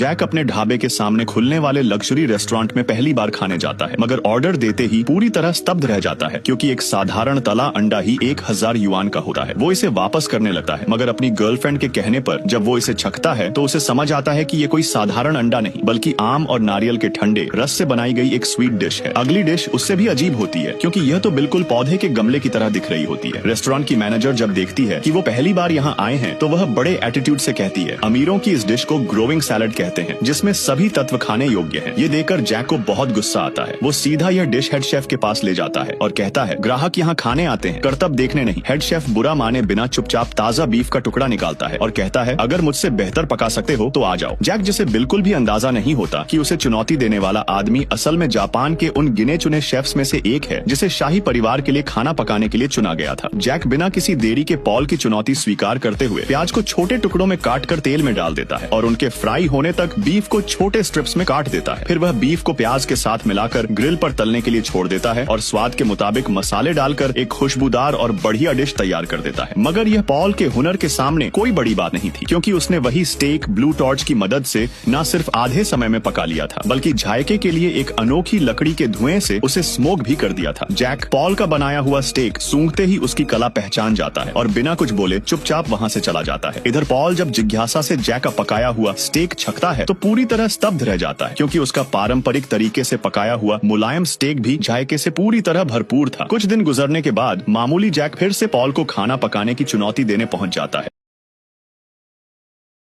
Jack अपने ढाबे के सामने खुलने वाले लग्जरी रेस्टोरेंट में पहली बार खाने जाता है, मगर ऑर्डर देते ही पूरी तरह स्तब्ध रह जाता है क्योंकि एक साधारण तला अंडा ही 1000 युआन का होता है। वो इसे वापस करने लगता है, मगर अपनी गर्लफ्रेंड के कहने पर जब वो इसे छकता है तो उसे समझ आता है कि ये कोई साधारण अंडा नहीं बल्कि आम और नारियल के ठंडे रस से बनाई गई एक स्वीट डिश है। अगली डिश उससे भी अजीब होती है क्योंकि यह तो बिल्कुल पौधे के गमले की तरह दिख रही होती है। रेस्टोरेंट की मैनेजर जब देखती है कि वो पहली बार यहाँ आए हैं तो वह बड़े एटीट्यूड से कहती है, अमीरों की इस डिश को ग्रोविंग सैलड कहते हैं जिसमें सभी तत्व खाने योग्य हैं। ये देखकर जैक को बहुत गुस्सा आता है। वो सीधा यह डिश हेड शेफ के पास ले जाता है और कहता है, ग्राहक यहाँ खाने आते हैं, करतब देखने नहीं। हेड शेफ बुरा माने बिना चुपचाप ताजा बीफ का टुकड़ा निकालता है और कहता है, अगर मुझसे बेहतर पका सकते हो तो आ जाओ। जैक जिसे बिल्कुल भी अंदाजा नहीं होता कि उसे चुनौती देने वाला आदमी असल में जापान के उन गिने चुने शेफ्स में से एक है जिसे शाही परिवार के लिए खाना पकाने के लिए चुना गया था। जैक बिना किसी देरी के पॉल की चुनौती स्वीकार करते हुए प्याज को छोटे टुकड़ों में काट कर तेल में डाल देता है और उनके फ्राई होने तक बीफ को छोटे स्ट्रिप्स में काट देता है। फिर वह बीफ को प्याज के साथ मिलाकर ग्रिल पर तलने के लिए छोड़ देता है और स्वाद के मुताबिक मसाले डालकर एक खुशबूदार और बढ़िया डिश तैयार कर देता है। मगर यह पॉल के हुनर के सामने कोई बड़ी बात नहीं थी क्योंकि उसने वही स्टेक ब्लू टॉर्च की मदद से न सिर्फ आधे समय में पका लिया था बल्कि जायके के लिए एक अनोखी लकड़ी के धुएं से उसे स्मोक भी कर दिया था। जैक पॉल का बनाया हुआ स्टेक सूंघते ही उसकी कला पहचान जाता है और बिना कुछ बोले चुपचाप वहाँ से चला जाता है। इधर पॉल जब जिज्ञासा से जैक का पकाया हुआ स्टेक छकता है तो पूरी तरह स्तब्ध रह जाता है क्योंकि उसका पारंपरिक तरीके से पकाया हुआ मुलायम स्टेक भी जायके से पूरी तरह भरपूर था। कुछ दिन गुजरने के बाद मामूली जैक फिर से पॉल को खाना पकाने की चुनौती देने पहुंच जाता है।